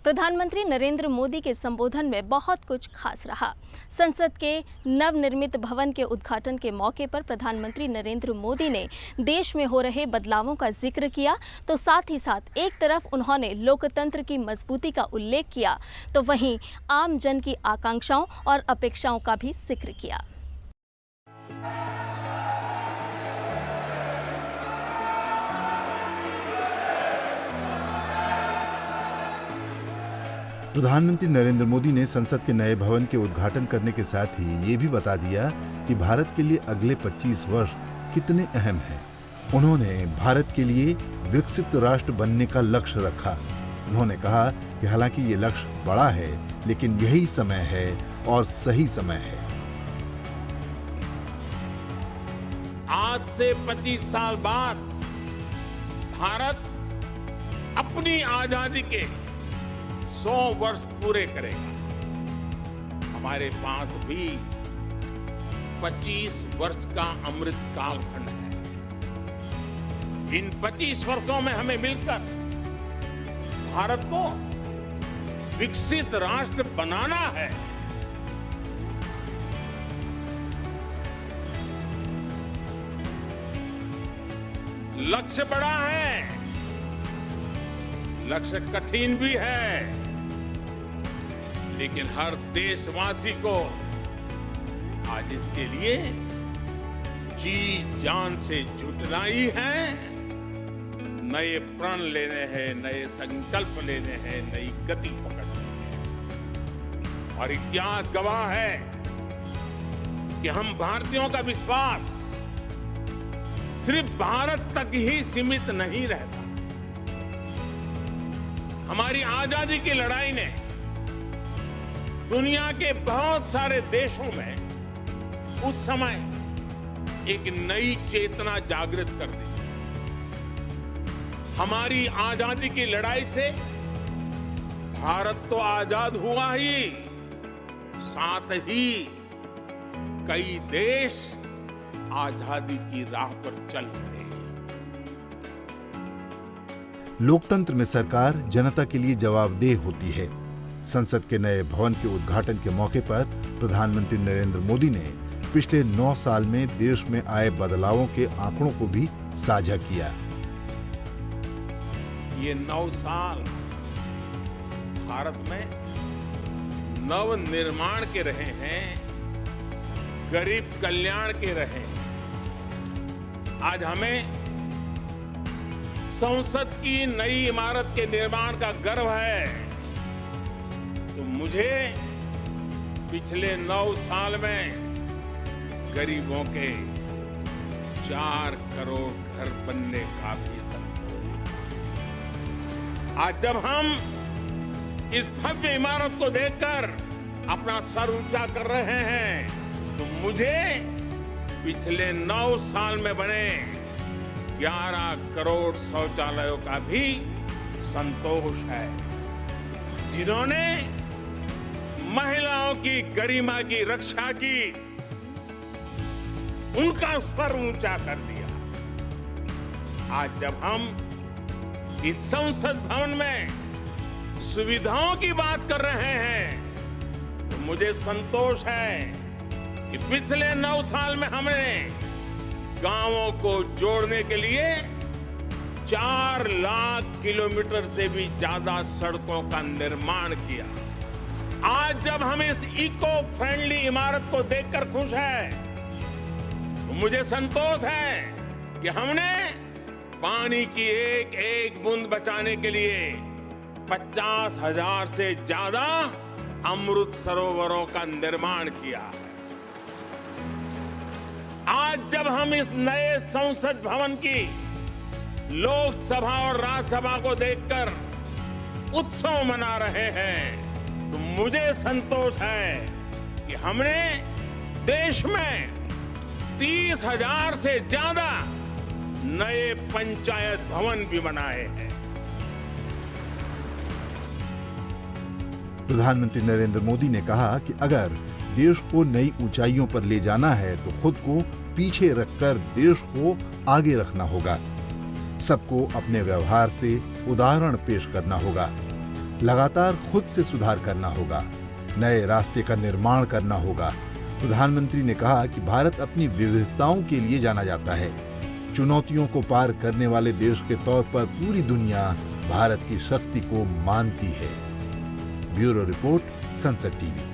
प्रधानमंत्री नरेंद्र मोदी के संबोधन में बहुत कुछ खास रहा। संसद के नवनिर्मित भवन के उद्घाटन के मौके पर प्रधानमंत्री नरेंद्र मोदी ने देश में हो रहे बदलावों का जिक्र किया, तो साथ ही साथ एक तरफ उन्होंने लोकतंत्र की मजबूती का उल्लेख किया, तो वहीं आम जन की आकांक्षाओं और अपेक्षाओं का भी जिक्र किया। प्रधानमंत्री नरेंद्र मोदी ने संसद के नए भवन के उद्घाटन करने के साथ ही ये भी बता दिया कि भारत के लिए अगले 25 वर्ष कितने अहम हैं। उन्होंने भारत के लिए विकसित राष्ट्र बनने का लक्ष्य रखा। उन्होंने कहा कि हालांकि ये लक्ष्य बड़ा है, लेकिन यही समय है और सही समय है। आज से 25 साल बाद भारत अपनी आजादी के 100 वर्ष पूरे करेगा। हमारे पास भी 25 वर्ष का अमृत कालखंड है। इन 25 वर्षों में हमें मिलकर भारत को विकसित राष्ट्र बनाना है। लक्ष्य बड़ा है, लक्ष्य कठिन भी है, लेकिन हर देशवासी को आज इसके लिए जी जान से जुटना ही है। नए प्रण लेने हैं, नए संकल्प लेने हैं, नई गति पकड़नी है। और इतिहास गवाह है कि हम भारतीयों का विश्वास सिर्फ भारत तक ही सीमित नहीं रहता। हमारी आजादी की लड़ाई ने दुनिया के बहुत सारे देशों में उस समय एक नई चेतना जागृत कर दी। हमारी आजादी की लड़ाई से भारत तो आजाद हुआ ही, साथ ही कई देश आजादी की राह पर चल पड़े। लोकतंत्र में सरकार जनता के लिए जवाबदेह होती है। संसद के नए भवन के उद्घाटन के मौके पर प्रधानमंत्री नरेंद्र मोदी ने पिछले 9 साल में देश में आए बदलावों के आंकड़ों को भी साझा किया। ये 9 साल भारत में नव निर्माण के रहे हैं, गरीब कल्याण के रहे हैं। आज हमें संसद की नई इमारत के निर्माण का गर्व है। तो मुझे पिछले 9 साल में गरीबों के 4 करोड़ घर बनने का भी संतोष। आज जब हम इस भव्य इमारत को देखकर अपना सर ऊंचा कर रहे हैं, तो मुझे पिछले 9 साल में बने 11 करोड़ शौचालयों का भी संतोष है, जिन्होंने महिलाओं की गरिमा की रक्षा की, उनका सर ऊंचा कर दिया। आज जब हम इस संसद भवन में सुविधाओं की बात कर रहे हैं, तो मुझे संतोष है कि पिछले 9 साल में हमने गांवों को जोड़ने के लिए 4 लाख किलोमीटर से भी ज्यादा सड़कों का निर्माण किया। आज जब हम इस इको फ्रेंडली इमारत को देखकर खुश हैं, तो मुझे संतोष है कि हमने पानी की एक एक बूंद बचाने के लिए 50,000 से ज्यादा अमृत सरोवरों का निर्माण किया। आज जब हम इस नए संसद भवन की लोकसभा और राज्यसभा को देखकर उत्सव मना रहे हैं, तो मुझे संतोष है कि हमने देश में 30,000 से ज्यादा नए पंचायत भवन भी बनाए हैं। प्रधानमंत्री नरेंद्र मोदी ने कहा कि अगर देश को नई ऊंचाइयों पर ले जाना है, तो खुद को पीछे रखकर देश को आगे रखना होगा। सबको अपने व्यवहार से उदाहरण पेश करना होगा। लगातार खुद से सुधार करना होगा, नए रास्ते का निर्माण करना होगा। प्रधानमंत्री ने कहा कि भारत अपनी विविधताओं के लिए जाना जाता है। चुनौतियों को पार करने वाले देश के तौर पर पूरी दुनिया भारत की शक्ति को मानती है। ब्यूरो रिपोर्ट, संसद टीवी।